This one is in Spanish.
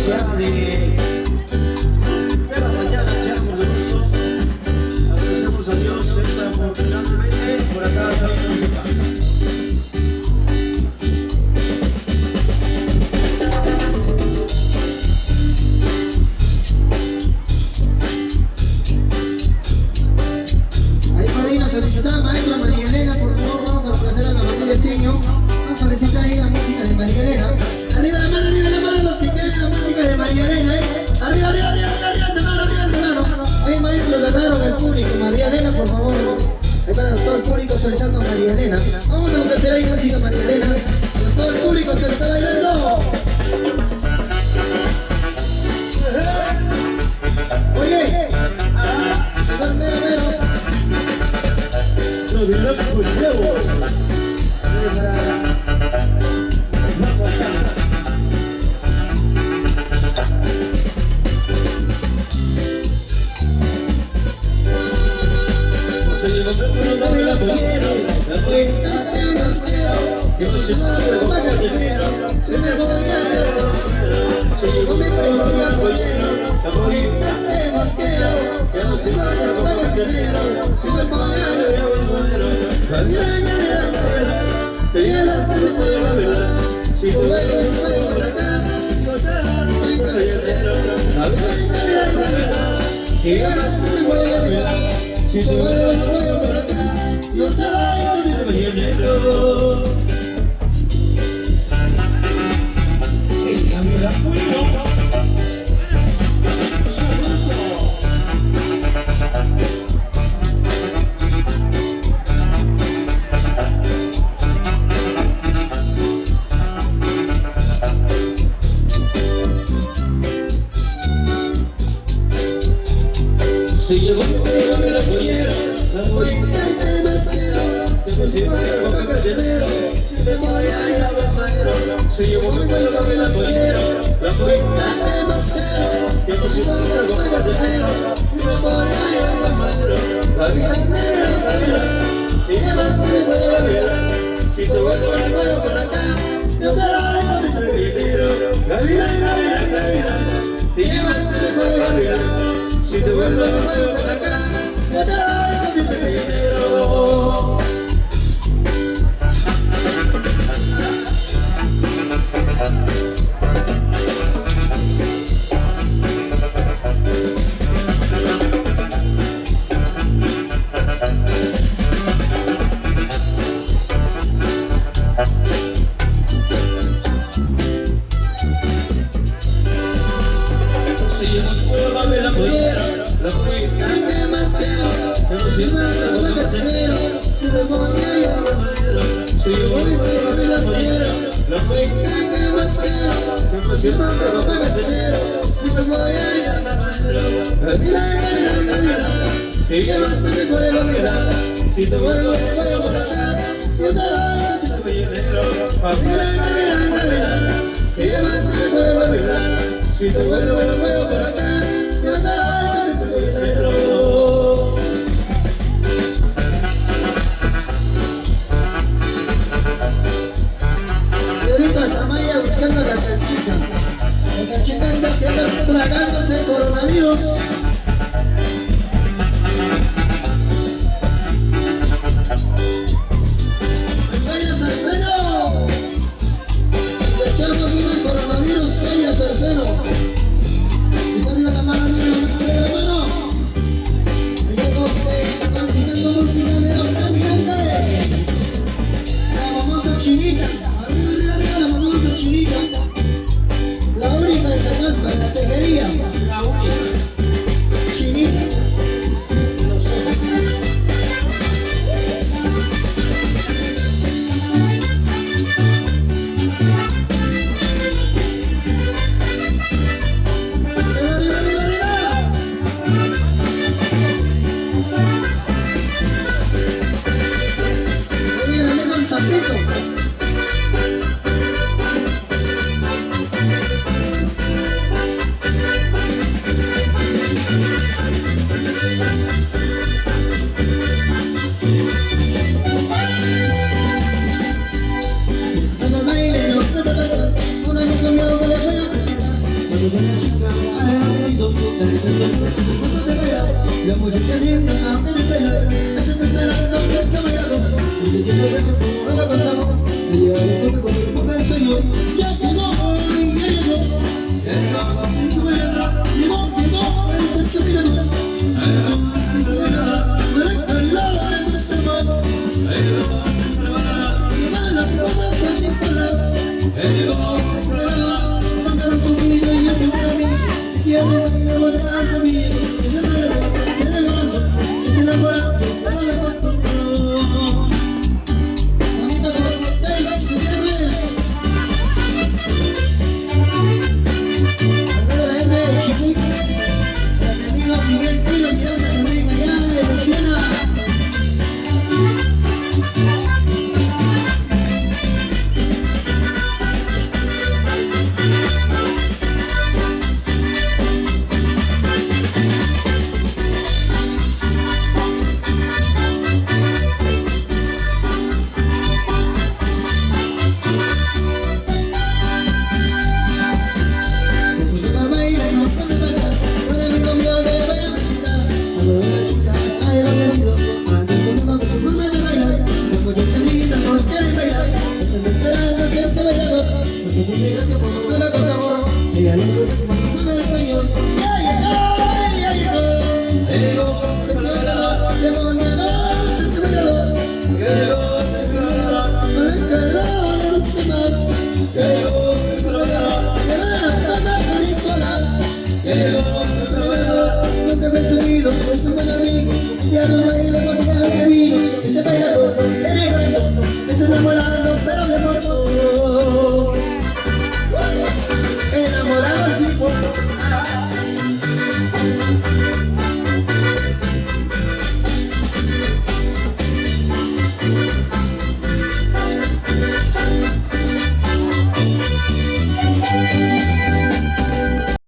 ya de la mañana, echamos de besos. Agradecemos a Dios esta oportunidad de venir por acá, sabiendo música. Solicitada maestra María Elena, por favor, vamos a ofrecer a la familia Esteño. Vamos a solicitar ahí la música de María Elena. Arriba la mano, los que quieren la música de María Elena, Arriba, esa mano. Ahí maestro, ganaron el público, María Elena, por favor. Ahí para todo el público solicitando a María Elena. Vamos a ofrecer ahí música a María Elena. Para todo el público que está bailando. Oye, mero. Si tú vuelves por acá, yo te voy si llegó la pollera, la pollera te más quiero, que por si no llego a carcelero, si te voy a ir a Basadero. Si llegó la pollera, la pollera te más quiero, que por si no llego a carcelero, si te voy a ir a Basadero. La vida es negra, y además me voy a ver, si te vuelvo de nuevo por acá, yo te doy con mi tranquilero. La vida, y además me voy a ver. Si te vuelvo de nuevo por acá, yo te doy con mi dinero. Si yo no puedo darme la pollera, la pollera que más quiero, pero si no me voy a carcelero, si te voy a ir a Basadero. Si yo voy a darme la pollera, la pollera que más quiero, pero si no me voy a carcelero, si te voy a ir a Basadero. Mira, y ya más me puedo mirar, si te vuelvo de nuevo por acá, yo te doy con mi dinero. Mira, y ya más me puedo mirar. Si te vuelvo de nuevo por acá, yo te doy con mi dinero. Y ahorita está Maya buscando la canchita. La canchita anda tragándose el coronavirus. Le echamos un coronavirus, Maya tercero. Solicitando música de los caminantes. La famosa chinita. Arriba, la famosa chinita. La única de Zagalpa, en la tejería. La única. Chinita. con la chica, adelantito, de repente, paso de bailar, la muchacha linda, anda en el bailar, estás esperando que está bailando, y le tiene besos como no la contamos, le lleva el toque con el momento y hoy, ya llegó, ya llegó, llegó, llegó, el efecto mirador, Miguel Trilo, mirando también allá de Luciana. Ya no bailo porque ya me vino ese bailador, tiene corazón, está enamorado pero de amor.